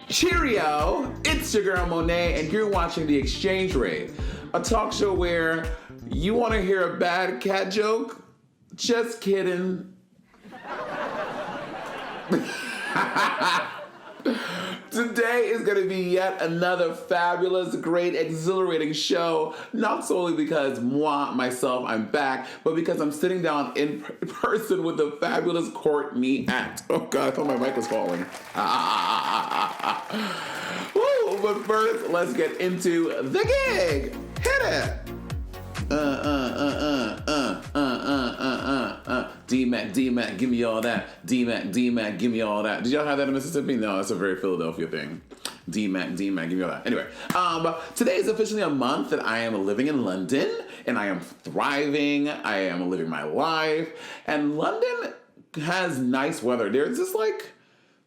Cheerio! It's your girl Monet, and you're watching The Exchange Rate, a talk show where you want to hear a bad cat joke? Just kidding. Today is going to be yet another fabulous, great, exhilarating show. Not solely because myself, I'm back, but because I'm sitting down in person with the fabulous Courtney Act. Oh God, I thought my mic was falling. Woo, but first, let's get into the gig. Hit it. D-Mac, give me all that. D-Mac, give me all that. Did y'all have that in Mississippi? No, that's a very Philadelphia thing. D-Mac, give me all that. Anyway, today is officially a month that I am living in London, and I am thriving. I am living my life, and London has nice weather. There's this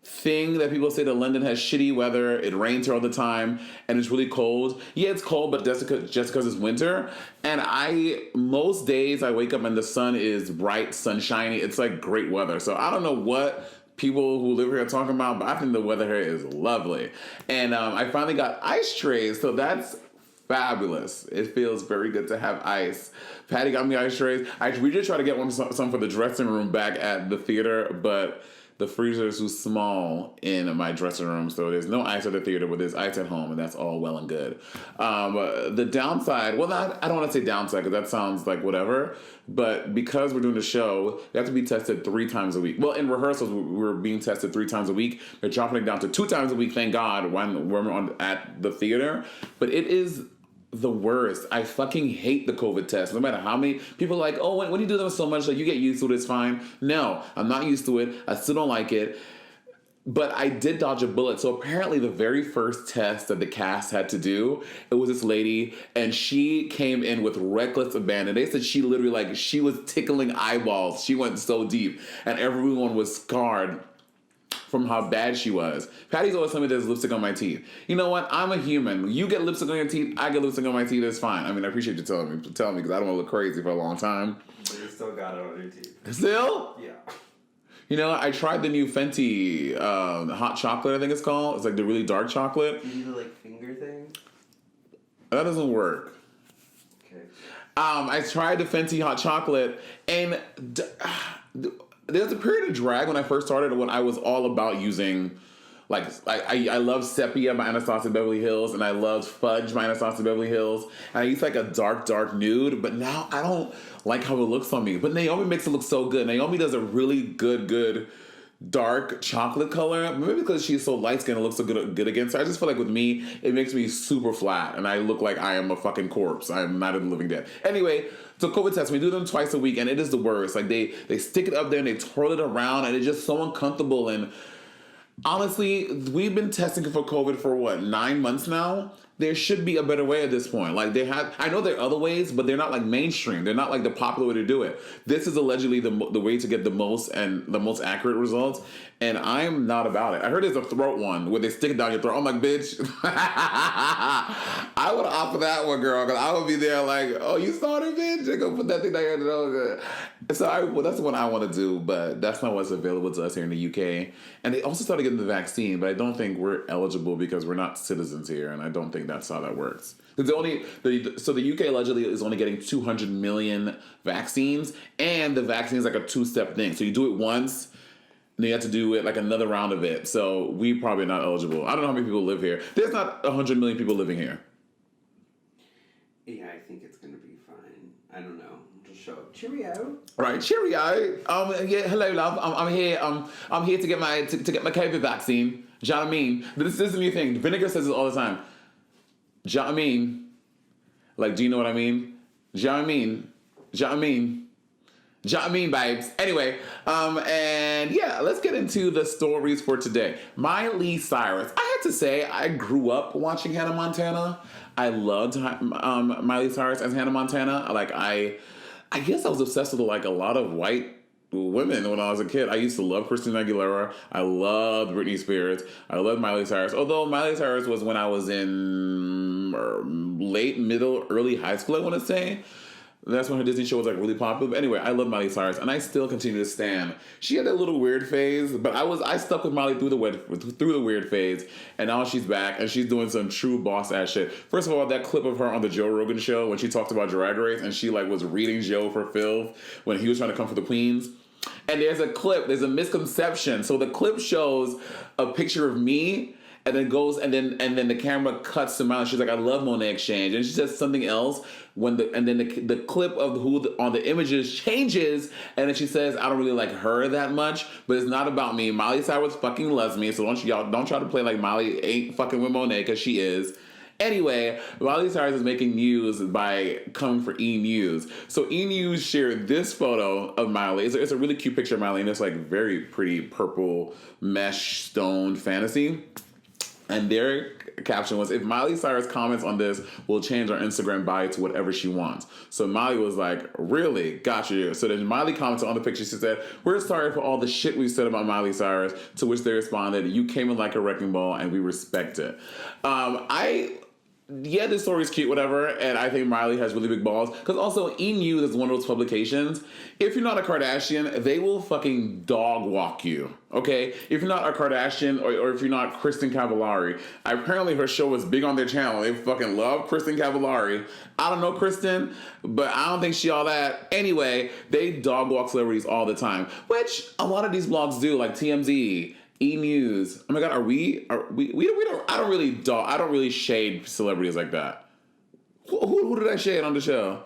thing that people say that London has shitty weather. It rains here all the time, and it's really cold. Yeah, it's cold, but just because it's winter. And most days I wake up and the sun is bright, sunshiny. It's great weather. So I don't know what people who live here are talking about, but I think the weather here is lovely. And I finally got ice trays, so that's fabulous. It feels very good to have ice. Patty got me ice trays. We did try to get some for the dressing room back at the theater, but the freezer is too small in my dressing room, so there's no ice at the theater, but there's ice at home, and that's all well and good. The downside, well, I don't want to say downside because that sounds like whatever, but because we're doing the show, we have to be tested 3 times a week. Well, in rehearsals, we're being tested 3 times a week. They're dropping it down to 2 times a week, thank God, when we're at the theater. But it is the worst. I fucking hate the COVID test. No matter how many people are like, oh, when you do them so much, you get used to it, it's fine. No, I'm not used to it. I still don't like it. But I did dodge a bullet. So apparently the very first test that the cast had to do, it was this lady, and she came in with reckless abandon. They said she literally, she was tickling eyeballs. She went so deep, and everyone was scarred from how bad she was. Patty's always telling me there's lipstick on my teeth. You know what? I'm a human. You get lipstick on your teeth, I get lipstick on my teeth, it's fine. I mean, I appreciate you telling me because I don't want to look crazy for a long time. But you still got it on your teeth. Still? Yeah. You know, I tried the new Fenty hot chocolate, I think it's called. It's the really dark chocolate. You do the finger thing? That doesn't work. Okay. I tried the Fenty hot chocolate, and there's a period of drag when I first started when I was all about using, I love Sepia by Anastasia Beverly Hills, and I loved Fudge by Anastasia Beverly Hills, and I used a dark nude, but now I don't like how it looks on me. But Naomi makes it look so good. Naomi does a really good dark chocolate color, maybe because she's so light-skinned it looks so good against her. I just feel with me, it makes me super flat, and I look like I am a fucking corpse. I am not a living dead. Anyway, so COVID tests, we do them twice a week, and it is the worst. They stick it up there, and they twirl it around, and it's just so uncomfortable, and honestly, we've been testing for COVID for 9 months now? There should be a better way at this point. I know there are other ways, but they're not mainstream. They're not the popular way to do it. This is allegedly the way to get the most and the most accurate results, and I'm not about it. I heard there's a throat one where they stick it down your throat. I'm like, bitch, I would opt for that one, girl, because I would be there oh, you started, bitch? They go put that thing down your throat. So that's the one I want to do, but that's not what's available to us here in the UK. And they also started getting the vaccine, but I don't think we're eligible because we're not citizens here, and I don't think that's how that works. So the UK allegedly is only getting 200 million vaccines, and the vaccine is a 2-step thing. So you do it once, and you have to do it another round of it. So we probably not eligible. I don't know how many people live here. There's not 100 million people living here. Yeah, I think it's gonna be fine. I don't know. Just show up. Cheerio. Right, cheerio. Yeah, hello, love. I'm here. I'm here to get my COVID vaccine. Do you know what I mean? This is a new thing. Vinegar says it all the time. Do you know what I mean? Do you know what I mean? Do you know what I mean? Do you know what I mean? Do you know what I mean, babes? Anyway, and yeah, let's get into the stories for today. Miley Cyrus. I have to say, I grew up watching Hannah Montana. I loved Miley Cyrus as Hannah Montana. I guess I was obsessed with a lot of white women when I was a kid. I used to love Christina Aguilera. I loved Britney Spears. I loved Miley Cyrus. Although Miley Cyrus was when I was in late, middle, early high school, I want to say. That's when her Disney show was like really popular. But anyway, I love Miley Cyrus, and I still continue to stan. She had that little weird phase, but I stuck with Miley through the weird phase, and now she's back and she's doing some true boss ass shit. First of all, that clip of her on the Joe Rogan show when she talked about Drag Race and she like was reading Joe for filth when he was trying to come for the queens. And there's a misconception. So the clip shows a picture of me. And then the camera cuts to Miley. She's like, I love Monét X Change. And she says something else and then the clip of on the images changes, and then she says, I don't really like her that much, but it's not about me. Miley Cyrus fucking loves me, so don't try to play like Miley ain't fucking with Monet, because she is. Anyway, Miley Cyrus is making news by coming for E! News. So E! News shared this photo of Miley. It's a really cute picture of Miley in this like very pretty purple mesh stone fantasy. And their caption was, if Miley Cyrus comments on this, we'll change our Instagram bio to whatever she wants. So Miley was like, really? Gotcha. So then Miley commented on the picture. She said, we're sorry for all the shit we said about Miley Cyrus. To which they responded, you came in like a wrecking ball and we respect it. Yeah, this story is cute, whatever, and I think Miley has really big balls. Because also, E! News is one of those publications. If you're not a Kardashian, they will fucking dog walk you, okay? If you're not a Kardashian, or if you're not Kristen Cavallari. Apparently, her show was big on their channel. They fucking love Kristen Cavallari. I don't know Kristen, but I don't think she all that. Anyway, they dog walk celebrities all the time, which a lot of these blogs do, like TMZ, E! News. Oh my God, we don't. I don't really shade celebrities like that. Who did I shade on the show?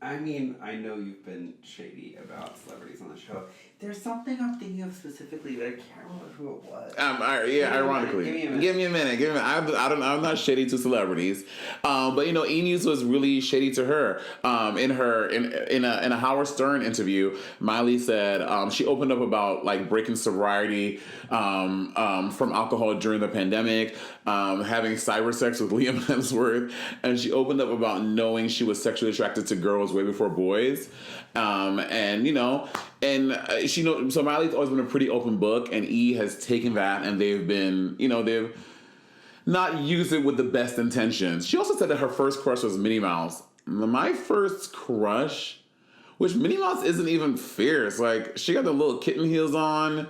I mean, I know you've been shady about celebrities on the show. There's something I'm thinking of specifically, but I can't remember who it was. Ironically. Give me a minute. I'm not shady to celebrities. But you know, E! News was really shady to her. In a Howard Stern interview, Miley said she opened up about like breaking sobriety from alcohol during the pandemic, having cyber sex with Liam Hemsworth, and she opened up about knowing she was sexually attracted to girls way before boys. So Miley's always been a pretty open book, and E! has taken that, and they've not used it with the best intentions. She also said that her first crush was Minnie Mouse. My first crush, which Minnie Mouse isn't even fierce. Like, she got the little kitten heels on.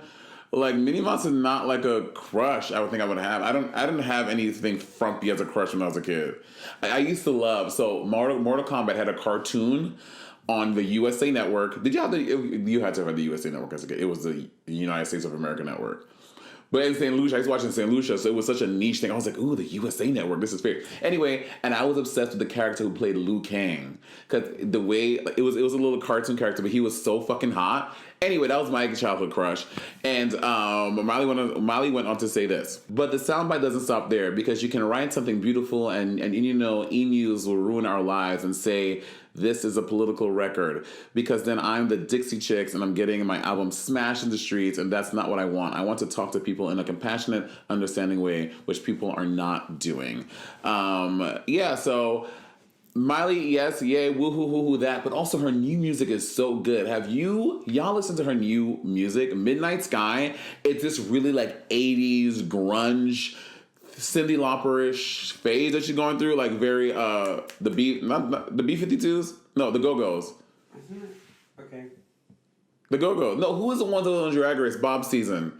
Like, Minnie Mouse is not like a crush I would think I would have. I didn't have anything frumpy as a crush when I was a kid. I used to love, so Mortal Kombat had a cartoon on the USA Network. You had to have the USA Network as a kid. It was the United States of America Network. But in St. Lucia, I used to watch in St. Lucia, so it was such a niche thing. I was like, ooh, the USA Network, this is fair. Anyway, and I was obsessed with the character who played Liu Kang. Because the way, it was a little cartoon character, but he was so fucking hot. Anyway, that was my childhood crush. And Miley went on to say this. But the soundbite doesn't stop there, because you can write something beautiful and E! News will ruin our lives and say, this is a political record, because then I'm the Dixie Chicks and I'm getting my album smashed in the streets, and that's not what I want. I want to talk to people in a compassionate, understanding way, which people are not doing. So Miley, yes, yay, woo-hoo-hoo-hoo that, but also her new music is so good. Have y'all listened to her new music? Midnight Sky. It's this really like 80s grunge, Cyndi Lauper-ish phase that she's going through, like very the B-52s? No, the Go-Go's. Isn't it? Okay. The Go-Go. No, who was the one that was on Drag Race Bob season?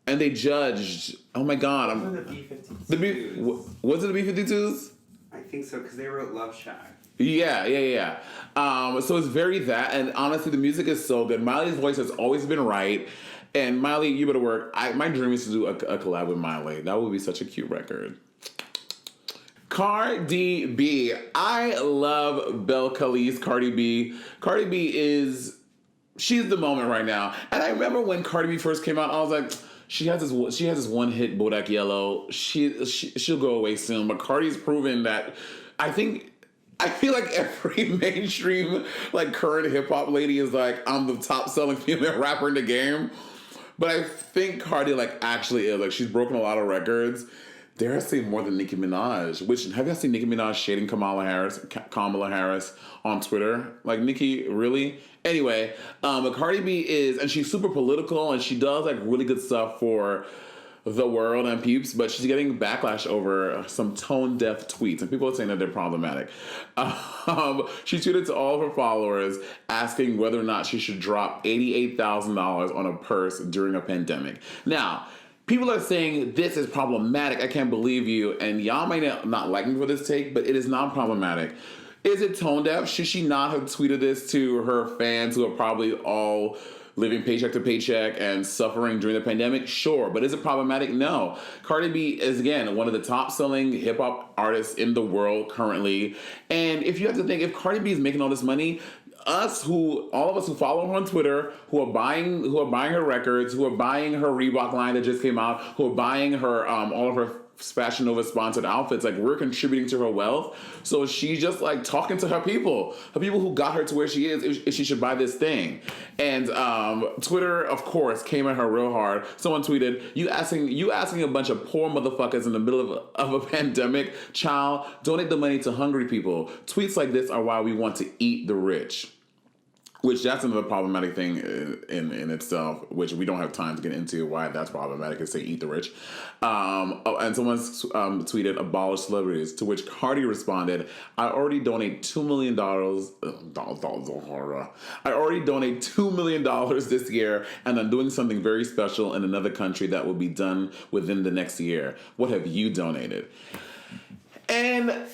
And they judged. Oh my God. The B-52s. Was it the B-52s? I think so, because they wrote Love Shack. Yeah. So it's very that, and honestly, the music is so good. Miley's voice has always been right. And Miley, you better work. My dream is to do a collab with Miley. That would be such a cute record. Cardi B. I love Belle Khali's Cardi B. Cardi B she's the moment right now. And I remember when Cardi B first came out, I was like, she has this one hit, Bodak Yellow. She'll go away soon. But Cardi's proven that. I feel like every mainstream, like current hip hop lady is like, I'm the top selling female rapper in the game. But I think Cardi like actually is. Like, she's broken a lot of records. dare I say more than Nicki Minaj? Which, have you seen Nicki Minaj shading Kamala Harris on Twitter? Like, Nicki, really? Anyway, Cardi B is, and she's super political, and she does like really good stuff for the world and peeps, but she's getting backlash over some tone-deaf tweets, and people are saying that they're problematic. She tweeted to all of her followers asking whether or not she should drop $88,000 on a purse during a pandemic. Now, people are saying this is problematic. I can't believe you. And y'all might not like me for this take, but it is not problematic. Is it tone deaf? Should she not have tweeted this to her fans who are probably all living paycheck to paycheck and suffering during the pandemic? Sure. But is it problematic? No. Cardi B is, again, one of the top selling hip hop artists in the world currently. And if you have to think, if Cardi B is making all this money, all of us who follow her on Twitter, who are buying her records, who are buying her Reebok line that just came out, who are buying her all of her Fashion Nova sponsored outfits, like, we're contributing to her wealth. So she's just like talking to her people who got her to where she is, if she should buy this thing. And Twitter, of course, came at her real hard. Someone tweeted, you asking a bunch of poor motherfuckers in the middle of a pandemic, child, donate the money to hungry people. Tweets like this are why we want to eat the rich. Which, that's another problematic thing in itself, which we don't have time to get into why that's problematic, is say eat the rich. And someone tweeted, abolish celebrities, to which Cardi responded, I already donate $2 million. I already donate $2 million this year, and I'm doing something very special in another country that will be done within the next year. What have you donated? And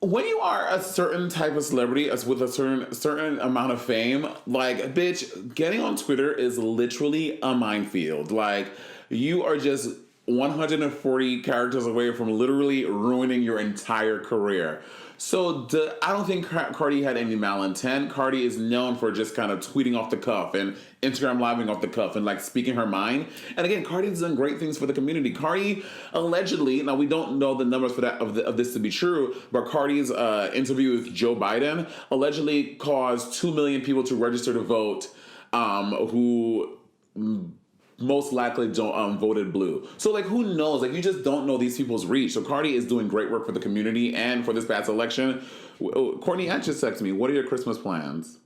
when you are a certain type of celebrity with a certain amount of fame, like, bitch, getting on Twitter is literally a minefield. Like, you are just 140 characters away from literally ruining your entire career. So I don't think Cardi had any malintent. Cardi is known for just kind of tweeting off the cuff and Instagram living off the cuff and like speaking her mind. And again, Cardi's done great things for the community. Cardi allegedly, now we don't know the numbers for that of this to be true, but Cardi's interview with Joe Biden allegedly caused 2 million people to register to vote who most likely voted blue. So, like, who knows? Like, you just don't know these people's reach. So Cardi is doing great work for the community and for this past election. Courtney Act just texted me, what are your Christmas plans?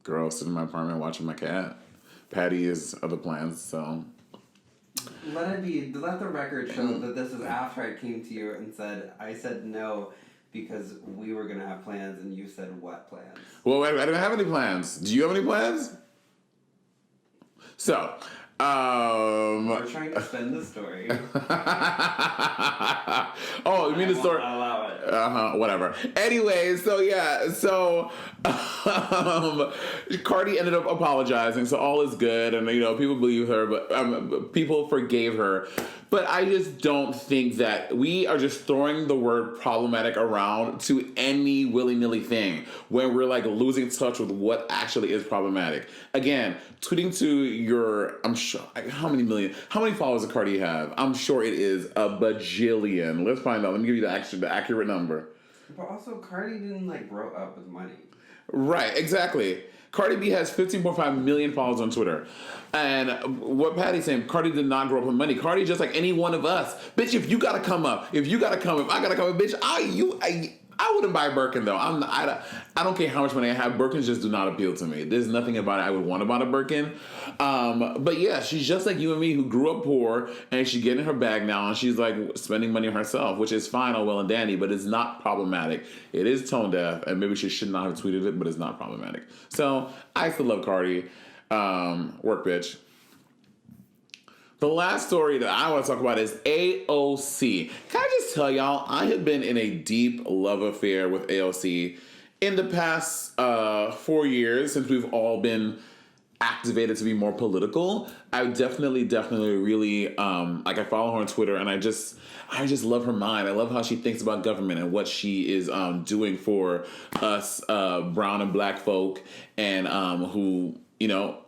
Girl, sitting in my apartment watching my cat. Patty is other plans, so. Let the record show that this is after I came to you and I said no because we were going to have plans and you said what plans? Well, I didn't have any plans. Do you have any plans? So, we're trying to spin the story. Oh, you mean the story? I'll allow it. Whatever. Anyway, Cardi ended up apologizing, so all is good, and people believe her, but people forgave her. But I just don't think that we are just throwing the word problematic around to any willy-nilly thing when we're like losing touch with what actually is problematic. Again, tweeting to your, I'm sure, how many followers does Cardi have? I'm sure it is a bajillion. Let's find out. Let me give you the accurate number. But also, Cardi didn't grow up with money. Right, exactly. Cardi B has 15.5 million followers on Twitter. And what Patty's saying, Cardi did not grow up with money. Cardi just like any one of us. Bitch, if you gotta come up, if I gotta come up, bitch, I wouldn't buy a Birkin though. I don't care how much money I have. Birkins just do not appeal to me. There's nothing about it I would want to buy a Birkin. But yeah, she's just like you and me who grew up poor and she's getting her bag now and she's like spending money on herself, which is fine, all well and dandy, but it's not problematic. It is tone deaf and maybe she should not have tweeted it, but it's not problematic. So I still love Cardi. Work bitch. The last story that I want to talk about is AOC. Can I just tell y'all, I have been in a deep love affair with AOC in the past 4 years since we've all been activated to be more political. I definitely really, I follow her on Twitter and I just love her mind. I love how she thinks about government and what she is doing for us brown and black folk and who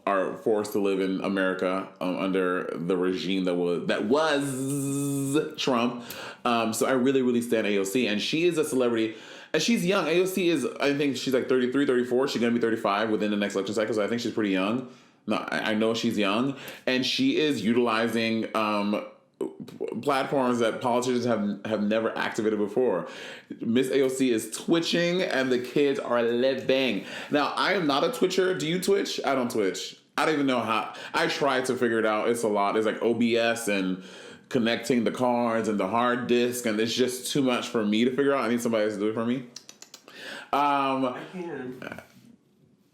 are forced to live in America under the regime that was Trump. So I really stand AOC, and she is a celebrity, and she's young. AOC is, I think she's like 33, 34. She's gonna be 35 within the next election cycle. So I think she's pretty young. No, I know she's young, and she is utilizing platforms that politicians have never activated before. Miss AOC is twitching, and the kids are living. Now, I am not a Twitcher. Do you Twitch? I don't Twitch. I don't even know how. I tried to figure it out. It's a lot. It's like OBS and connecting the cards and the hard disk, and it's just too much for me to figure out. I need somebody else to do it for me. I can.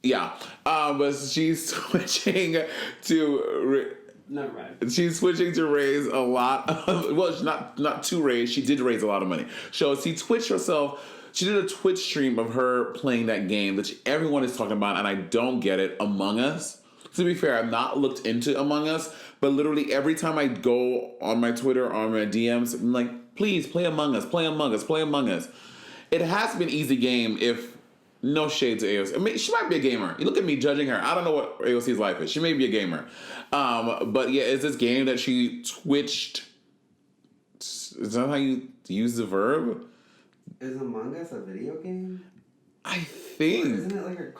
Yeah. But she's switching to... Never mind. She's switching to raise a lot of... Well, not to raise. She did raise a lot of money. So she Twitched herself... She did a Twitch stream of her playing that game that everyone is talking about, and I don't get it, Among Us. To be fair, I've not looked into Among Us, but literally every time I go on my Twitter or on my DMs, I'm like, please play Among Us, play Among Us, play Among Us. It has to be an easy game if... No shade to AOC. I mean, she might be a gamer. You look at me judging her. I don't know what AOC's life is. She may be a gamer. But yeah, it's this game that she twitched. Is that how you use the verb? Is Among Us a video game? I think. Or isn't it like a...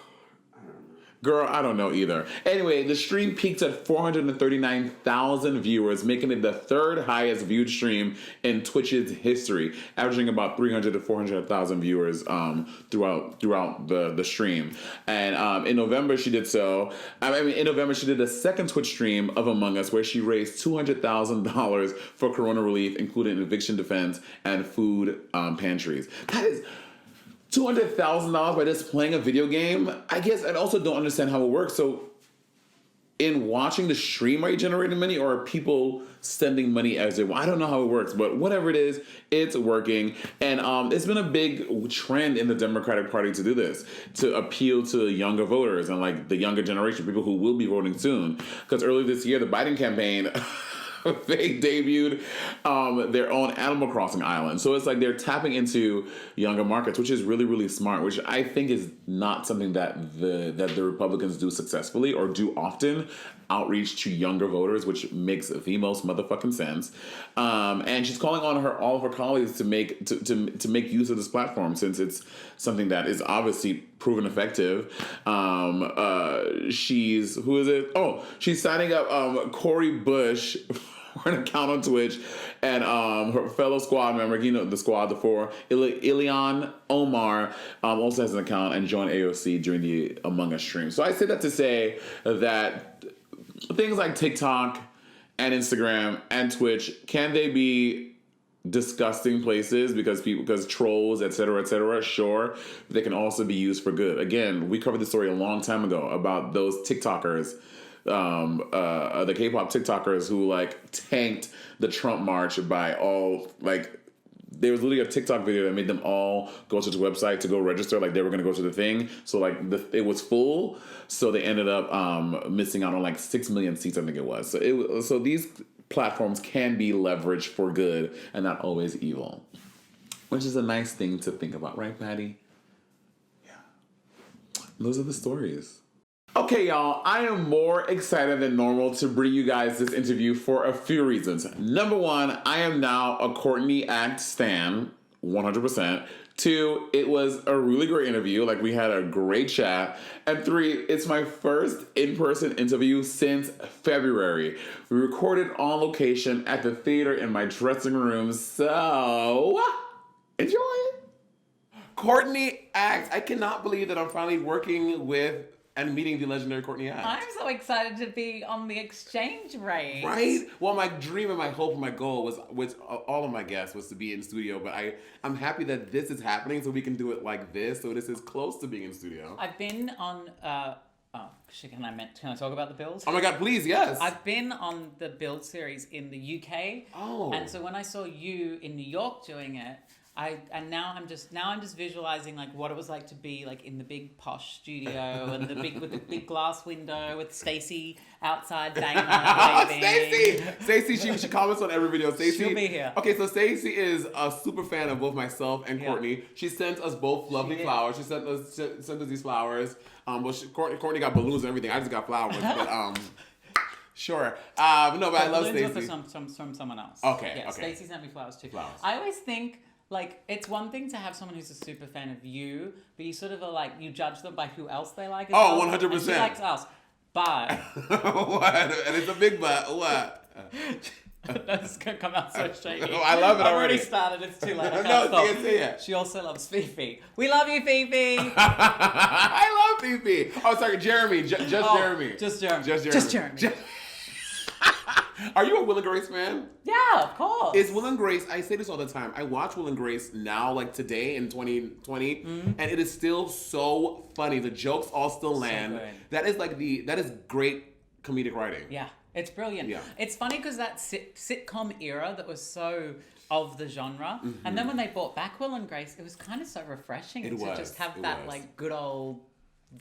I don't know. Girl, I don't know either. Anyway, the stream peaked at 439,000 viewers, making it the third highest viewed stream in Twitch's history, averaging about 300 to 400,000 viewers throughout the stream. And in November, she did so. In November, she did a second Twitch stream of Among Us, where she raised $200,000 for corona relief, including eviction defense and food pantries. That is... $200,000 by just playing a video game? I guess I also don't understand how it works. So, in watching the stream, are you generating money, or are people sending money as they want? I don't know how it works, but whatever it is, it's working. And it's been a big trend in the Democratic Party to do this, to appeal to younger voters and like the younger generation, people who will be voting soon. Because earlier this year, the Biden campaign... they debuted their own Animal Crossing island. So it's like they're tapping into younger markets, which is really, really smart, which I think is not something that the Republicans do successfully or do often, outreach to younger voters, which makes the most motherfucking sense. And she's calling on all of her colleagues to make use of this platform, since it's something that is obviously proven effective. She's signing up Cori Bush for an account on Twitch, and her fellow squad member, the squad, the four, Ilian Omar, also has an account and joined AOC during the Among Us stream. So I say that to say that things like TikTok and Instagram and Twitch, can they be disgusting places because trolls, etc., sure, but they can also be used for good. Again, we covered this story a long time ago about those TikTokers, the K-pop TikTokers who like tanked the Trump march by all like. There was literally a TikTok video that made them all go to the website to go register, like they were going to go to the thing. So like it was full, so they ended up missing out on like 6 million seats, I think it was. So these platforms can be leveraged for good and not always evil, which is a nice thing to think about, right, Patty? Yeah. Those are the stories. Okay, y'all, I am more excited than normal to bring you guys this interview for a few reasons. Number one, I am now a Courtney Act stan, 100%. Two, it was a really great interview. Like, we had a great chat. And three, it's my first in-person interview since February. We recorded on location at the theater in my dressing room, so enjoy it. Courtney Act. I cannot believe that I'm finally working with and meeting the legendary Courtney Act. I'm so excited to be on the exchange rate. Right? Well, my dream and my hope and my goal was, with all of my guests, was to be in studio, but I'm happy that this is happening so we can do it like this, so this is close to being in studio. I've been on, can I talk about the Build? Oh my God, please, yes. I've been on the Build series in the UK. Oh. And so when I saw you in New York doing it, now I'm just visualizing like what it was like to be like in the big posh studio and with the big glass window with Stacey outside banging on it. Stacey, she comments on every video. Stacey, she'll be here. Okay, so Stacey is a super fan of both myself and Courtney. She sent us both lovely flowers. She sent us these flowers. Courtney got balloons and everything. I just got flowers, but sure. No, but I love Stacey. From someone else. Okay. Yeah, okay. Stacey sent me flowers too. I always think, like, it's one thing to have someone who's a super fan of you, but you sort of are like, you judge them by who else they like as well. 100%. And she likes us. But... What? And it's a big but. What? That's going to come out so shady. Oh, I love it I've already. started. It's too late. I can't No, stop. say it. She also loves Fifi. We love you, Fifi. I love Fifi. Oh, sorry, Jeremy. Just Jeremy. Just Jeremy. Just Jeremy. Are you a Will and Grace fan? Yeah, of course. Is Will and Grace, I say this all the time, I watch Will and Grace now, like today in 2020, and it is still so funny. The jokes all still land. good. That is great comedic writing. Yeah, it's brilliant. Yeah. It's funny because that sitcom era that was so of the genre, and then when they brought back Will and Grace, it was kind of so refreshing just have that like good old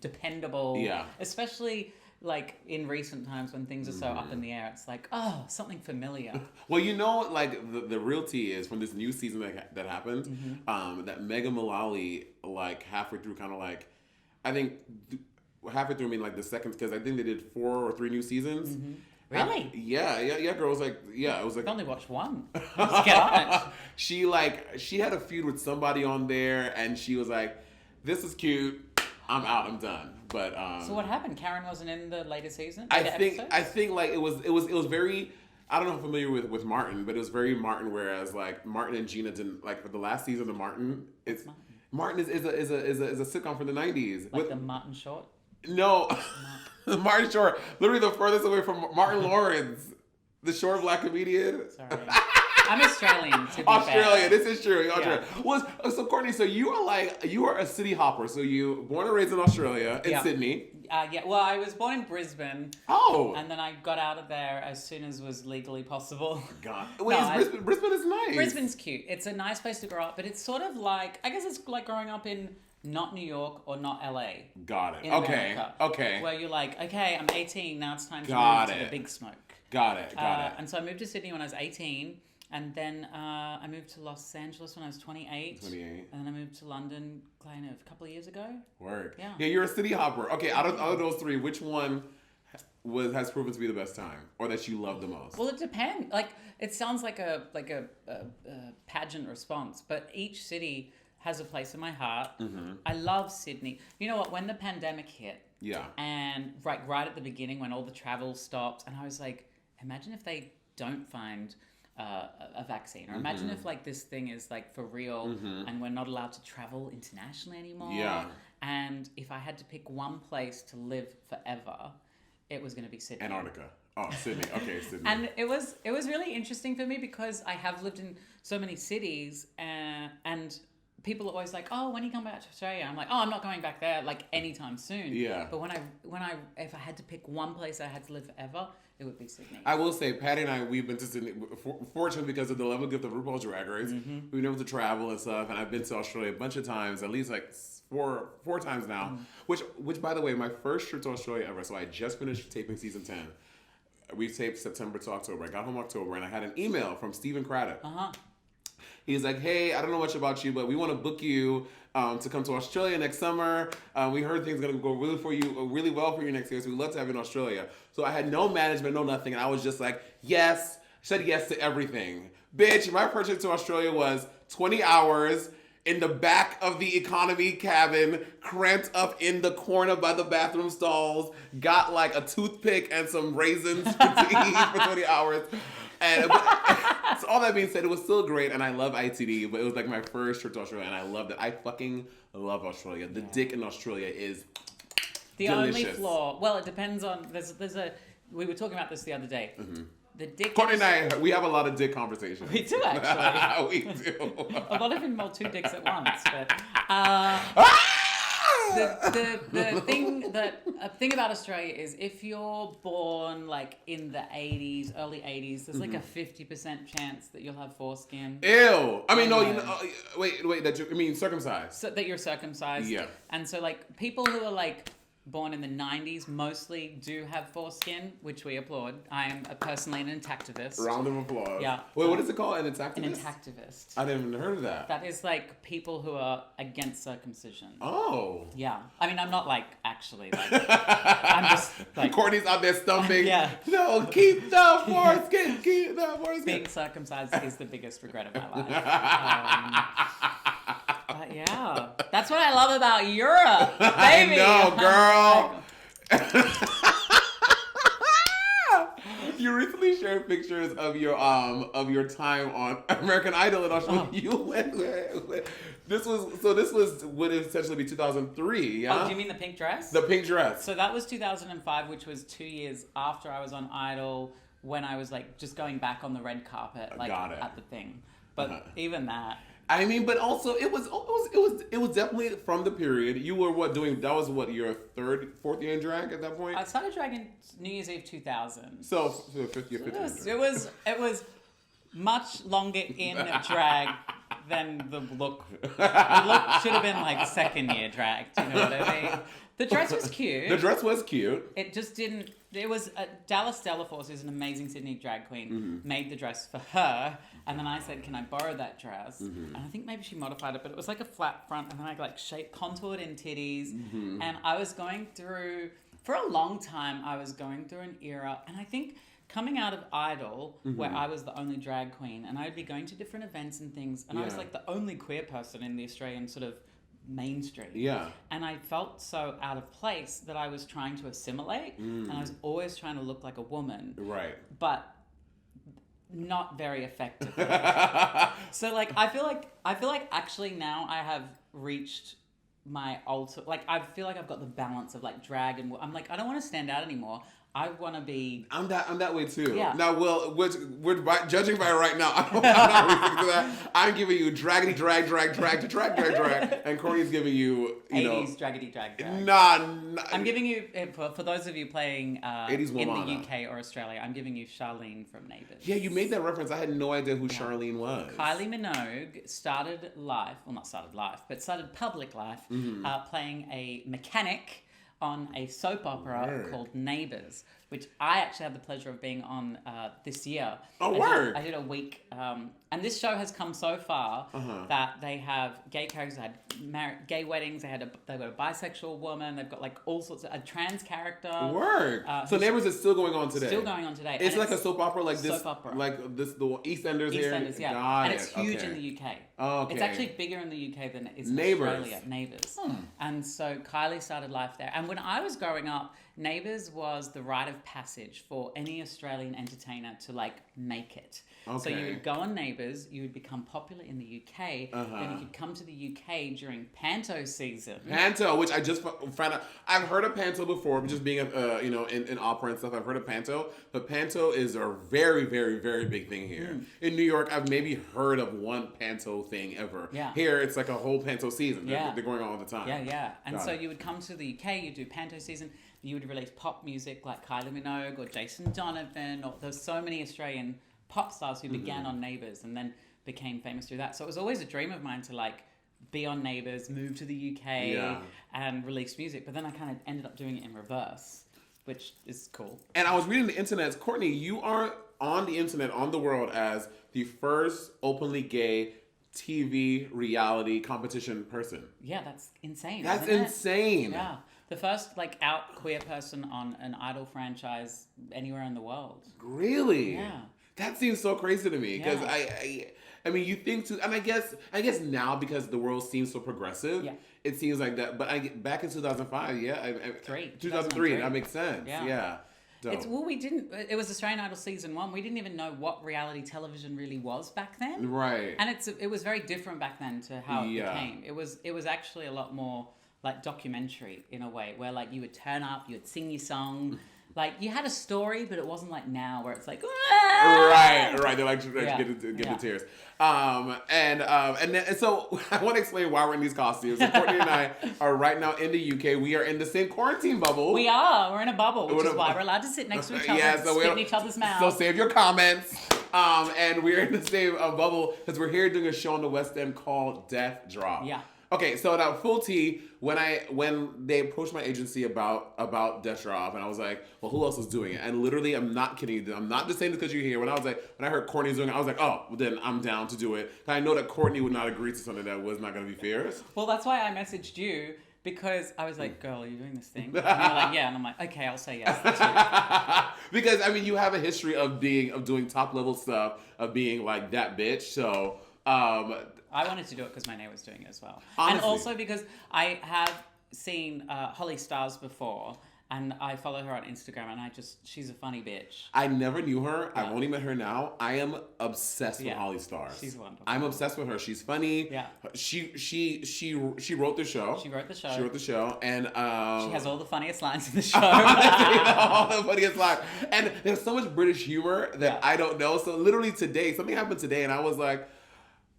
dependable. Yeah. Especially like in recent times when things are so up in the air, it's like, oh, something familiar. Well, you know, like the real tea is from this new season that happened, that Megan Mullally, like halfway through, kind of like, I think halfway through, I mean like the second, because I think they did 4 or 3 new seasons. Really? Yeah, girl. It was like, it was like. I've only watched one. Let's get on it. She had a feud with somebody on there, and she was like, "This is cute. I'm out. I'm done." But So what happened? Karen wasn't in the later season. I think like it was very. I don't know if I'm familiar with Martin, but it was very Martin. Whereas like Martin and Gina didn't like for the last season of Martin. It's Martin is a sitcom from the 90s. Like the Martin Short. No, Martin Short, literally the furthest away from Martin Lawrence, the short black comedian. Sorry. I'm Australian, to be Australia, fair. this is true. Australia. Well, so Courtney, so you are a city hopper. So you born and raised in Australia, in Sydney. Well, I was born in Brisbane. Oh. And then I got out of there as soon as was legally possible. God. Wait, Brisbane is nice. Brisbane's cute. It's a nice place to grow up, but it's sort of like, I guess it's like growing up in not New York or not LA. Got it. In Okay. America, Okay. Where you're like, okay, I'm 18, now it's time to Got move to it. the big smoke. Got it. And so I moved to Sydney when I was 18, and then I moved to Los Angeles when I was 28. 28. And then I moved to London kind of a couple of years ago. Word. Yeah. Yeah, you're a city hopper. Okay, out of those 3, which one has proven to be the best time, or that you love the most? Well, it depends. Like, it sounds like a pageant response, but each city has a place in my heart. I love Sydney. You know what? When the pandemic hit, and right at the beginning when all the travel stopped, and I was like, imagine if they don't find a vaccine, or imagine if like this thing is like for real, and we're not allowed to travel internationally anymore. Yeah. And if I had to pick one place to live forever, it was going to be Sydney. Antarctica. Oh, Sydney. Okay, Sydney. And it was really interesting for me because I have lived in so many cities, and people are always like, oh, when you come back to Australia? I'm like, oh, I'm not going back there like anytime soon. Yeah. But if I had to pick one place I had to live forever, it would be Sydney. I will say, Patty and I, we've been to Sydney, fortunately because of the level gift of RuPaul's Drag Race. We've been able to travel and stuff, and I've been to Australia a bunch of times, at least like four times now. Which by the way, my first trip to Australia ever. So I just finished taping season 10. We taped September to October. I got home October, and I had an email from Stephen Craddock. He's like, hey, I don't know much about you, but we want to book you to come to Australia next summer. We heard things are going to go really well for you next year, so we'd love to have you in Australia. So I had no management, no nothing, and I was just like, yes, said yes to everything. Bitch, my purchase to Australia was 20 hours in the back of the economy cabin, cramped up in the corner by the bathroom stalls, got like a toothpick and some raisins to eat for 20 hours. And so all that being said, it was still great, and I love ITD, but it was like my first trip to Australia, and I loved it. I fucking love Australia. The dick in Australia is the delicious. only flaw, well, it depends on, we were talking about this the other day. The dick. Courtney and I, we have a lot of dick conversations. We do, actually. We do. A lot of involve 2 dicks at once, but the thing about Australia is if you're born like in the 80s, early 80s, there's like a 50% chance that you'll have foreskin. Ew. I mean, no, you know, wait, circumcised. So that you're circumcised. Yeah. And so like people who are like born in the 90s mostly do have foreskin, which we applaud. I am personally an intactivist. Round of applause. Yeah. Wait, what is it called? An intactivist? An intactivist. I didn't even heard of that. That is like people who are against circumcision. Oh. Yeah. I mean, I'm not like actually like, I'm just like. Courtney's out there stumping. Yeah. No, keep the foreskin. Keep the foreskin. Being circumcised is the biggest regret of my life. But yeah, that's what I love about Europe, baby. I know, girl. You recently shared pictures of your time on American Idol, and you went. This would essentially be 2003. Yeah. Oh, do you mean the pink dress? The pink dress. So that was 2005, which was 2 years after I was on Idol, when I was like just going back on the red carpet, like at the thing. But even that. I mean, but also it was definitely from the period. You were your fourth year in drag at that point? I started dragging New Year's Eve 2000. So fifth year. It was much longer in drag than the look. The look should have been like second year drag. Do you know what I mean? The dress was cute. The dress was cute. It just didn't. It was Dallas Delaforce, who's an amazing Sydney drag queen, made the dress for her, and then I said, "Can I borrow that dress?" And I think maybe she modified it, but it was like a flat front, and then I like contoured in titties, and I was going through for a long time. I was going through an era, and I think coming out of Idol, where I was the only drag queen, and I would be going to different events and things, and I was like the only queer person in the Australian sort of mainstream. Yeah. And I felt so out of place that I was trying to assimilate, and I was always trying to look like a woman. Right. But not very effectively. So like I feel like actually now I have reached my like I feel like I've got the balance of like drag and I'm like I don't want to stand out anymore. I want to be. I'm that way too. Yeah. Now, we're judging by right now. I'm not listening to that. I'm giving you draggedy drag, and Courtney's giving you 80s draggedy drag. Nah. I'm giving you for those of you playing 80s in the UK or Australia. I'm giving you Charlene from Neighbours. Yeah, you made that reference. I had no idea who Charlene was. Kylie Minogue started public life, playing a mechanic on a soap opera called Neighbours, which I actually had the pleasure of being on this year. I did a week, and this show has come so far that they have gay characters, they had gay weddings, they've got a bisexual woman, they've got like all sorts of, a trans character. So Neighbours is still going on today? Still going on today. It's like a soap opera like this? Soap opera. Like this, the EastEnders here? EastEnders, yeah. And it's huge in the UK. Okay. It's actually bigger in the UK than it is in Australia. Neighbours. And so Kylie started life there. And when I was growing up, Neighbours was the rite of passage for any Australian entertainer to like make it. So you would go on Neighbours, you would become popular in the UK, then you could come to the UK during Panto season. Panto, which I just found out. I've heard of Panto before, just being in opera and stuff. I've heard of Panto, but Panto is a very, very, very big thing here in New York. I've maybe heard of one Panto thing ever. Yeah. Here it's like a whole Panto season. They're going on all the time. Yeah. And so you would come to the UK, you do Panto season. You would release pop music like Kylie Minogue or Jason Donovan, or there's so many Australian pop stars who began on Neighbours and then became famous through that. So it was always a dream of mine to like be on Neighbours, move to the UK and release music. But then I kind of ended up doing it in reverse, which is cool. And I was reading the internet. Courtney, you are on the internet, on the world, as the first openly gay TV reality competition person. Yeah, that's insane. That's insane. Yeah. The first like out queer person on an Idol franchise anywhere in the world. Really? Yeah. That seems so crazy to me because I mean you think too, and I guess now because the world seems so progressive, it seems like that. But back in 2005, 2003, that makes sense. Yeah. We didn't. It was Australian Idol season 1. We didn't even know what reality television really was back then. Right. And it was very different back then to how it became. It was actually a lot more like documentary in a way, where like you would turn up, you would sing your song, like you had a story, but it wasn't like now where it's like right. They're like get the tears. And so I want to explain why we're in these costumes. So Courtney and I are right now in the UK. We are in the same quarantine bubble. We are. We're in a bubble, which is why we're allowed to sit next to each other and spit in each other's mouths. So save your comments. And we're in the same bubble because we're here doing a show on the West End called Death Drop. Yeah. Okay, so now full tea, when they approached my agency about Death Drop, and I was like, well, who else is doing it? And literally, I'm not kidding you. I'm not just saying this because you're here. When I heard Courtney's doing it, I was like, oh, well, then I'm down to do it. I know that Courtney would not agree to something that was not going to be fierce. Well, that's why I messaged you, because I was like, girl, are you doing this thing? And you're like, yeah. And I'm like, okay, I'll say yes. Because, I mean, you have a history of doing top level stuff, of being like that bitch, so... I wanted to do it because my name was doing it as well. Honestly. And also because I have seen Holly Stars before, and I follow her on Instagram, and she's a funny bitch. I never knew her. Yeah. I've only met her now. I am obsessed with Holly Stars. She's wonderful. I'm obsessed with her. She's funny. Yeah. She wrote the show. She wrote the show. She wrote the show, and she has all the funniest lines in the show. all the funniest lines. And there's so much British humor that Yeah. I don't know. So literally today, something happened today, and I was like,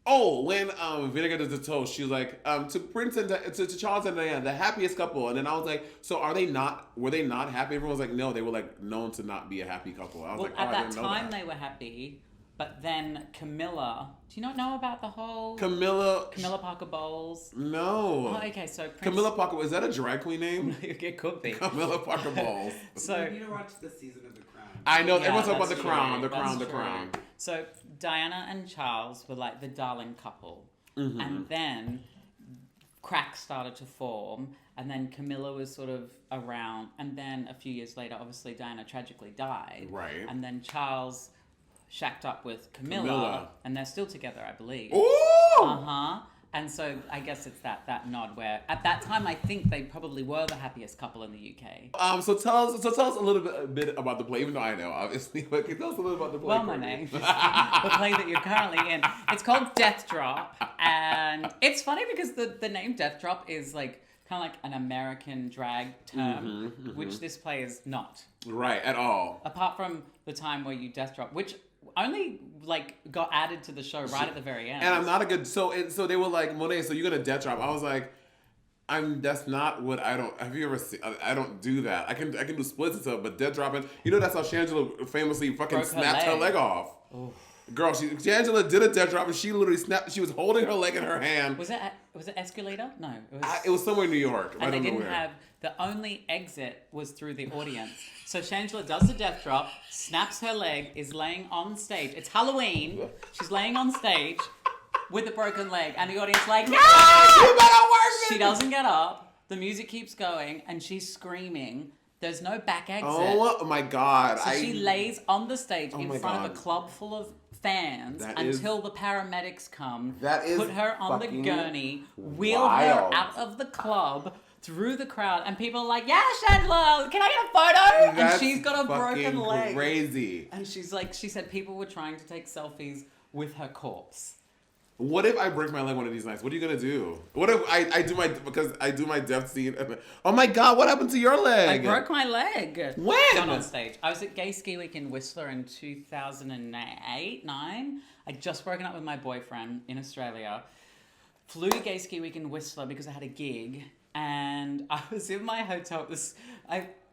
oh, when Vinegar does the toast, she was like, to Prince and to Charles and Diana, the happiest couple. And then I was like, so were they not happy? Everyone was like, no, they were like known to not be a happy couple. I was like, at I that didn't know time that. they were happy, but then Camilla, do you not know about the whole Camilla Parker Bowles? No. Oh, okay, so Prince, Camilla Parker, is that a drag queen name? it could be. Camilla Parker Bowles. So You need to watch this season of The Crown. I know, Yeah, everyone's talking about that's the crown, true. the crown, That's the true. crown. So Diana and Charles were like the darling couple. Mm-hmm. And then cracks started to form, and then Camilla was sort of around, and then a few years later, obviously Diana tragically died. Right. And then Charles shacked up with Camilla, Camilla. and they're still together, I believe. Ooh! Uh-huh. And so I guess it's that nod where at that time I think they probably were the happiest couple in the UK. So tell us a little bit about the play, even though I know, obviously. But tell us a little about the play. Well, Courtney. Monet, the play that you're currently in, it's called Death Drop, and it's funny because the name Death Drop is like kind of like an American drag term, which this play is not. Right, at all. Apart from the time where you death drop, which only like got added to the show right at the very end. And I'm not a good, so they were like, Monet, so you're gonna death drop. I was like, that's not what have you ever seen, I don't do that. I can do splits and stuff, but death dropping, that's how Shangela famously fucking Broke her snapped her leg. leg off. Oof. Girl, Shangela did a death drop and she literally snapped, she was holding her leg in her hand. Was it escalator? No, It was somewhere in New York. I and they don't know didn't where. have, the only exit was through the audience. So Shangela does the death drop, snaps her leg, is laying on stage. It's Halloween. She's laying on stage with a broken leg, and the audience like, no! You better work it! She doesn't get up. The music keeps going, and she's screaming. There's no back exit. Oh my God. So she lays on the stage in my front of a God. club full of fans That is- until the paramedics come, That is put her on the fucking gurney, wheel wild. her out of the club through the crowd, and people are like, yeah, Chandler, can I get a photo? That's and she's got a broken fucking leg. crazy. And she said people were trying to take selfies with her corpse. What if I break my leg one of these nights? What are you gonna do? What if I do my death scene? And, oh my God, what happened to your I leg? broke my leg. When? Not on stage. I was at Gay Ski Week in Whistler in 2008, 9. I'd just broken up with my boyfriend in Australia. Flew to Gay Ski Week in Whistler because I had a gig. And I was in my hotel.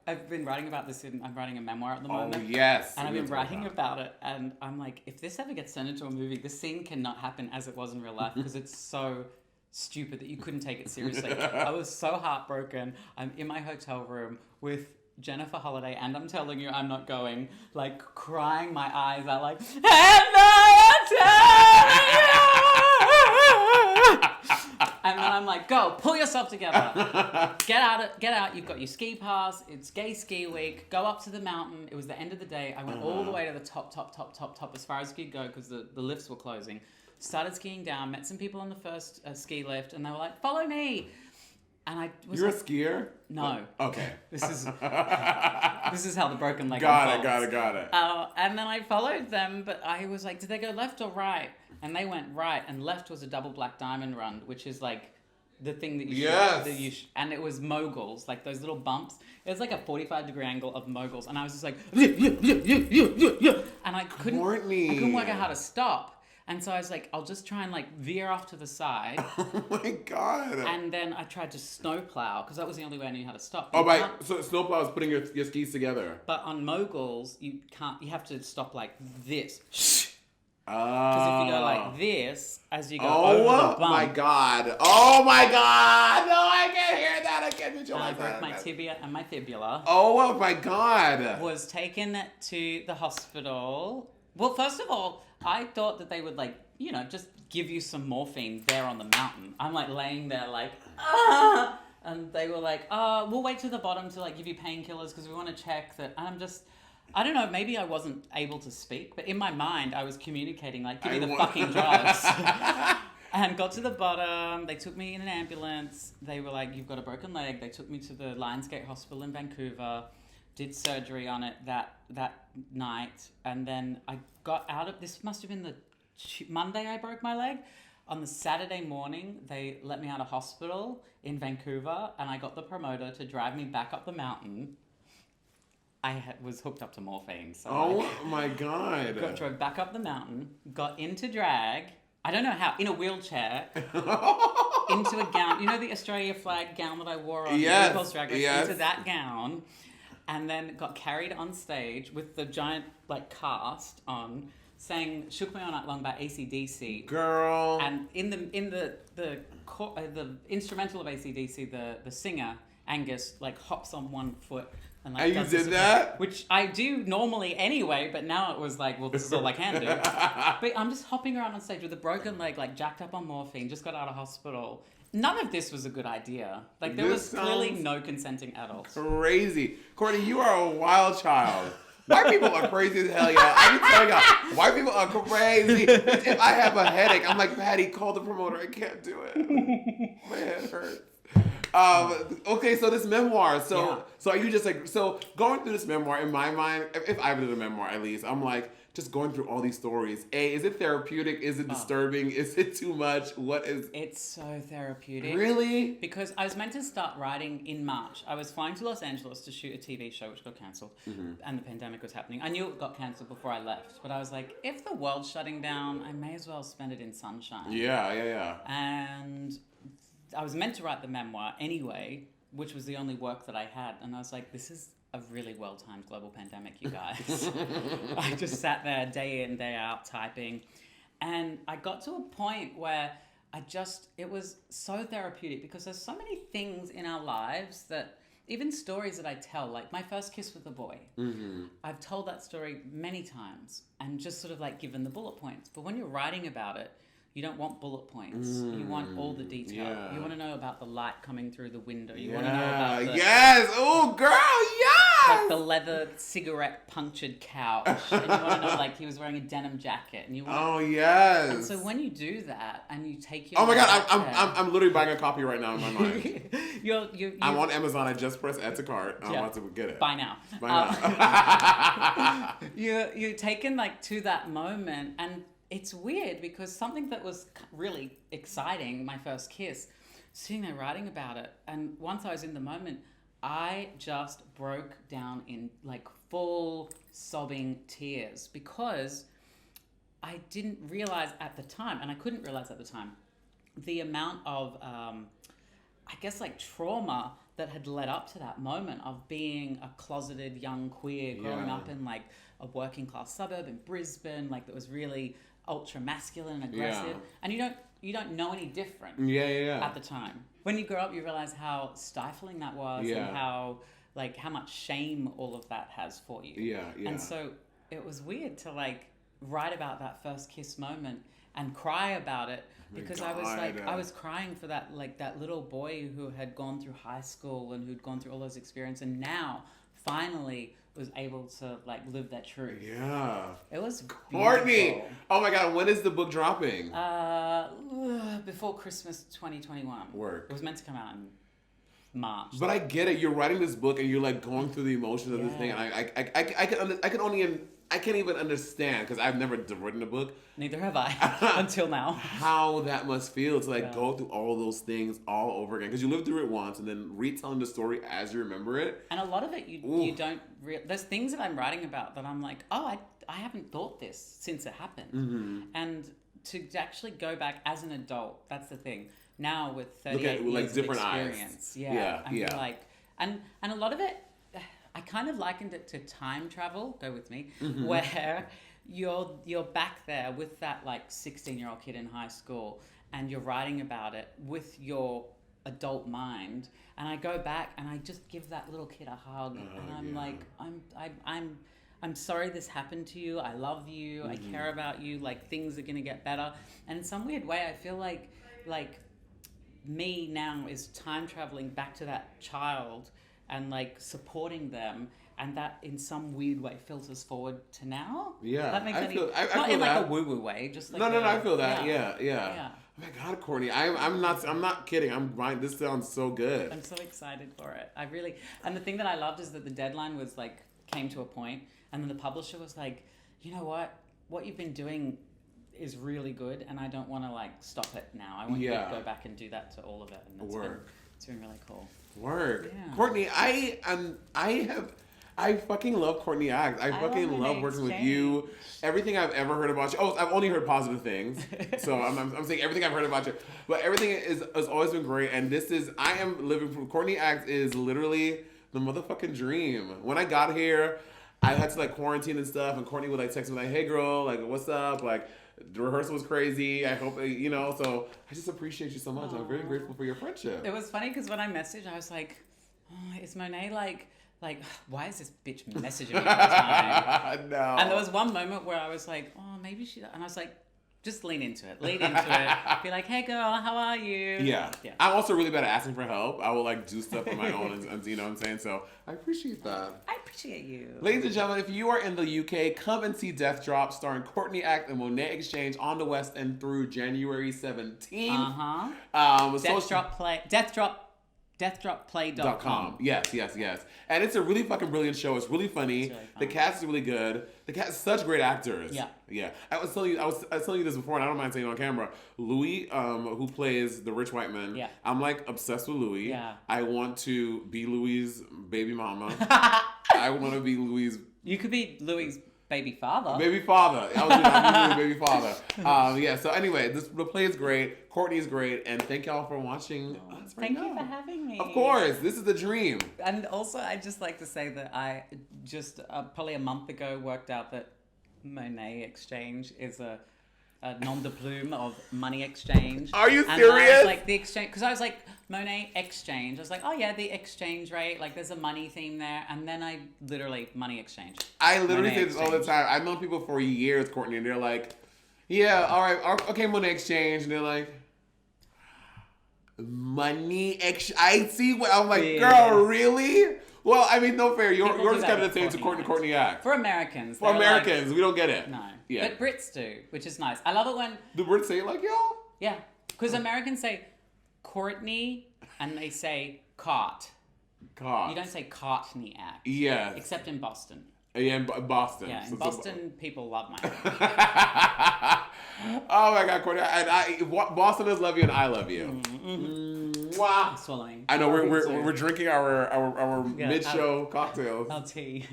I've been writing about this. I'm writing a memoir at the moment. Oh yes. And I've been writing about it. And I'm like, if this ever gets turned into a movie, this scene cannot happen as it was in real life because it's so stupid that you couldn't take it seriously. I was so heartbroken. I'm in my hotel room with Jennifer Holliday, and I'm telling you, I'm not going, like crying my eyes out, like, and I tell you. And then I'm like, go, pull yourself together. Get out. You've got your ski pass. It's Gay Ski Week. Go up to the mountain. It was the end of the day. I went all the way to the top, as far as you could go because the lifts were closing. Started skiing down, met some people on the first ski lift, and they were like, follow me. And I was You're like, a skier? no. Okay. This is how the broken leg Got unfolds. it. And then I followed them, but I was like, did they go left or right? And they went right, and left was a double black diamond run, which is like the thing that you Yes. and it was moguls, like those little bumps. It was like a 45-degree angle of moguls, and I was just like, and I couldn't work out how to stop. And so I was like, I'll just try and like veer off to the side. Oh my God. And then I tried to snowplow because that was the only way I knew how to stop. So snowplow is putting your skis together. But on moguls, you can't. You have to stop like this. Oh. Because if you go like this, as you go over the bump, my God. Oh my God. No, I can't hear that. I can't and I broke my tibia and my fibula. Oh my God. Was taken to the hospital. Well, first of all, I thought that they would like, just give you some morphine there on the mountain. I'm like laying there like, ah! And they were like, we'll wait to the bottom to like give you painkillers because we want to check that. And I'm just, I don't know, maybe I wasn't able to speak, but in my mind I was communicating like, give me the fucking drugs. And got to the bottom. They took me in an ambulance. They were like, "You've got a broken leg." They took me to the Lionsgate Hospital in Vancouver, did surgery on it that night, and then I got out of. This must have been the Monday I broke my leg. On the Saturday morning, they let me out of hospital in Vancouver, and I got the promoter to drive me back up the mountain. Was hooked up to morphine, so my God! Drove back up the mountain, got into drag. I don't know how, in a wheelchair, into a gown. You know the Australia flag gown that I wore on RuPaul's Drag Race? Yes. Into that gown, and then got carried on stage with the giant cast on, sang "Shook Me All Night Long" by AC/DC. Girl. And in the instrumental of AC/DC, the singer Angus hops on one foot. And you did that? Which I do normally anyway, but now it was well, this is all I can do. But I'm just hopping around on stage with a broken leg, jacked up on morphine, just got out of hospital. None of this was a good idea. There was clearly no consenting adults. Crazy. Courtney, you are a wild child. White people are crazy as hell, y'all. I'm telling y'all, white people are crazy. If I have a headache, I'm like, Patty, call the promoter. I can't do it. My head hurts. Okay, so this memoir. So are you just going through this memoir? In my mind, if I did a memoir at least, I'm just going through all these stories. Is it therapeutic? Is it disturbing? Is it too much? What is? It's so therapeutic. Really? Because I was meant to start writing in March. I was flying to Los Angeles to shoot a TV show which got cancelled, and the pandemic was happening. I knew it got cancelled before I left, but I was like, if the world's shutting down, I may as well spend it in sunshine. Yeah. And I was meant to write the memoir anyway, which was the only work that I had. And I was like, this is a really well-timed global pandemic, you guys. I just sat there day in, day out typing. And I got to a point where it was so therapeutic because there's so many things in our lives that, even stories that I tell, like my first kiss with a boy. I've told that story many times and just given the bullet points. But when you're writing about it, you don't want bullet points. You want all the detail. Yeah. You want to know about the light coming through the window. You want to know about the... Yes! Oh, girl, yes! The leather cigarette punctured couch. And you want to know, he was wearing a denim jacket. And you want Oh, yes! And so when you do that and you take your... Oh, my God, I'm literally buying a copy right now in my mind. I'm on Amazon. I just pressed add to cart. I want to get it. Buy now. You're taken, to that moment, and... It's weird because something that was really exciting, my first kiss, sitting there writing about it, and once I was in the moment, I just broke down in full sobbing tears because I didn't realize at the time, and I couldn't realize at the time, the amount of, trauma that had led up to that moment of being a closeted young queer growing up in a working class suburb in Brisbane, that was really ultra masculine and aggressive, and you don't know any different at the time. When you grow up, you realize how stifling that was and how much shame all of that has for you. And so it was weird to write about that first kiss moment and cry about it because I was crying for that that little boy who had gone through high school and who'd gone through all those experiences and now finally was able to live that truth. Yeah. It was Courtney! beautiful. Oh my God, when is the book dropping? Before Christmas 2021. Work. It was meant to come out in March. But I get it. You're writing this book and you're going through the emotions of this thing. And I can't even understand because I've never written a book. Neither have I until now. How that must feel to go through all those things all over again because you lived through it once and then retelling the story as you remember it. And a lot of it you don't there's things that I'm writing about that I'm like, I haven't thought this since it happened. And to actually go back as an adult, that's the thing. Now with 38 years of experience. And a lot of it, I kind of likened it to time travel, go with me, where you're back there with that 16-year-old kid in high school and you're writing about it with your adult mind, and I go back and I just give that little kid a hug and I'm I'm sorry this happened to you. I love you. I care about you. Things are gonna get better. And in some weird way, I feel like me now is time traveling back to that child and supporting them and that in some weird way filters forward to now. Yeah, That makes I any feel not in like that. a woo woo way, just like No, I feel that. Yeah. Yeah. Oh my God, Courtney, I'm not kidding. This sounds so good. I'm so excited for it. I really, and the thing that I loved is that the deadline was like came to a point, and then the publisher was like, you know what you've been doing is really good, and I don't want to like stop it now. I want you to go back and do that to all of it, and it's been really cool. Word. Yeah. Courtney, I fucking love Courtney Act. I fucking love working with you. Everything I've ever heard about you. Oh, I've only heard positive things. So I'm saying everything I've heard about you. But everything has always been great. And I am living from Courtney Act is literally the motherfucking dream. When I got here, I had to like quarantine and stuff. And Courtney would like text me like, hey girl, like what's up? Like the rehearsal was crazy. I hope, so I just appreciate you so much. I'm very grateful for your friendship. It was funny because when I messaged, I was like, oh, is Monet like, why is this bitch messaging me all the time? No. And there was one moment where I was like, oh, maybe she... And I was like, just lean into it. Be like, hey, girl, how are you? Yeah. I'm also really bad at asking for help. I will, like, do stuff on my own, and you know what I'm saying? So I appreciate that. I appreciate you. Ladies and gentlemen, if you are in the UK, come and see Death Drop, starring Courtney Act and Monét X Change on the West End through January 17th. DeathDropPlay.com. Yes. And it's a really fucking brilliant show. It's really funny. It's really fun. The cast is really good. The cast is such great actors. Yeah. I was telling you this before, and I don't mind saying it on camera. Louis, who plays the rich white man. Yeah. I'm like obsessed with Louis. Yeah. I want to be Louis' baby mama. I want to be Louis'. You could be Louis' baby father. Baby father. I was Louis' baby father. So anyway, the play is great. Courtney's great, and thank y'all for watching us right now. Thank you for having me. Of course, this is the dream. And also, I'd just like to say that I just probably a month ago worked out that Monét X Change is a nom de plume of money exchange. Are you and serious? I was like the exchange, because I was like Monét X Change. I was like, oh yeah, the exchange rate. Like there's a money theme there, and then I literally money exchange. I literally Monet say this all the exchange. time. I've known people for years, Courtney, and they're like, yeah, all right, okay, Monét X Change, and they're like, money exchange. I see what I'm like, girl, really? Well, I mean, no fair. Yours is kind of the same to Courtney Act. For Americans. For Americans, we don't get it. No. Yeah. But Brits do, which is nice. I love it when... Do Brits say it like y'all? Yeah. Because Americans say Courtney and they say Cart. God. You don't say Courtney Act. Yeah. Except in Boston. Yeah, in Boston. Yeah, in Boston, people love my Oh my God, Courtney. Bostoners love you and I love you. Wow. Swallowing. I know we're drinking our mid-show cocktails. Our tea.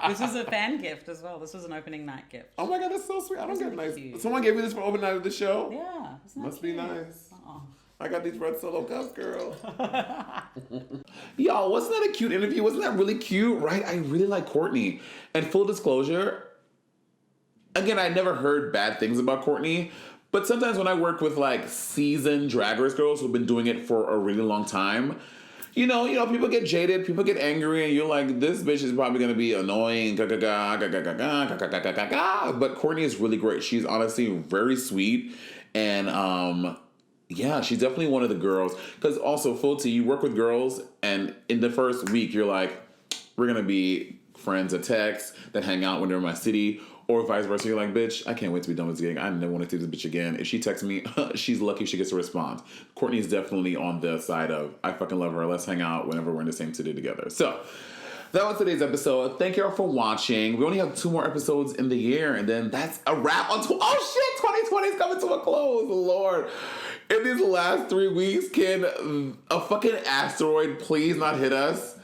This was a fan gift as well. This was an opening night gift. Oh my God, that's so sweet. I don't get really nice. cute. Someone gave me this for opening night of the show. Yeah. Isn't that Must be cute? nice. Oh. I got these red Solo cups, girl. Y'all, wasn't that a cute interview? Wasn't that really cute? Right? I really like Courtney. And full disclosure, again, I never heard bad things about Courtney, but sometimes when I work with like seasoned drag race girls who've been doing it for a really long time, you know, people get jaded, people get angry, and you're like, this bitch is probably gonna be annoying, but Courtney is really great. She's honestly very sweet, and yeah, she's definitely one of the girls. Because also, full tea, you work with girls, and in the first week, you're like, we're gonna be friends at text, that hang out when they're in my city, or vice versa. You're like, bitch, I can't wait to be done with this gang. I never want to see this bitch again. If she texts me, she's lucky she gets a response. Courtney's definitely on the side of, I fucking love her. Let's hang out whenever we're in the same city together. So, that was today's episode. Thank you all for watching. We only have 2 more episodes in the year, and then that's a wrap on... 2020 is coming to a close, Lord. In these last 3 weeks, can a fucking asteroid please not hit us?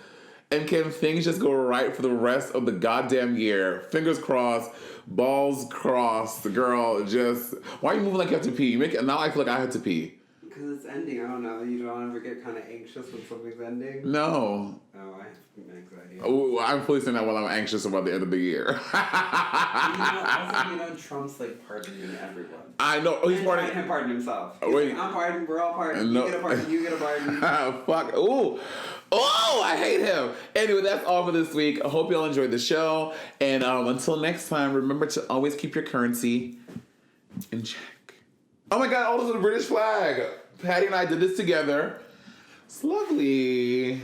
And can things just go right for the rest of the goddamn year? Fingers crossed, balls crossed, girl, just... Why are you moving like you have to pee? Now I feel like I have to pee. Because it's ending, I don't know. You don't ever get kind of anxious when something's ending? No. Oh, I have anxiety. Oh, I'm fully saying that while I'm anxious about the end of the year. Also, Trump's like pardoning everyone. I know. Oh, he's pardoning. He can't pardon himself. He's Wait. like, I'm pardoning, we're all pardoning. No. You get a pardon, you get a pardon. Fuck. Ooh. Oh, I hate him. Anyway, that's all for this week. I hope y'all enjoyed the show. And until next time, remember to always keep your currency in check. Oh my God, all this is the British flag. Patty and I did this together. It's lovely.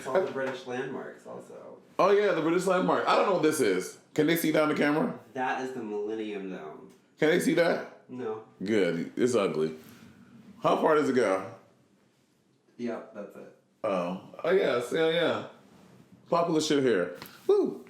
It's all the British landmarks also. Oh yeah, the British landmark. I don't know what this is. Can they see down the camera? That is the Millennium Dome. Can they see that? No. Good. It's ugly. How far does it go? Yep, that's it. Oh. Oh yeah. Yeah. Popular shit here. Woo.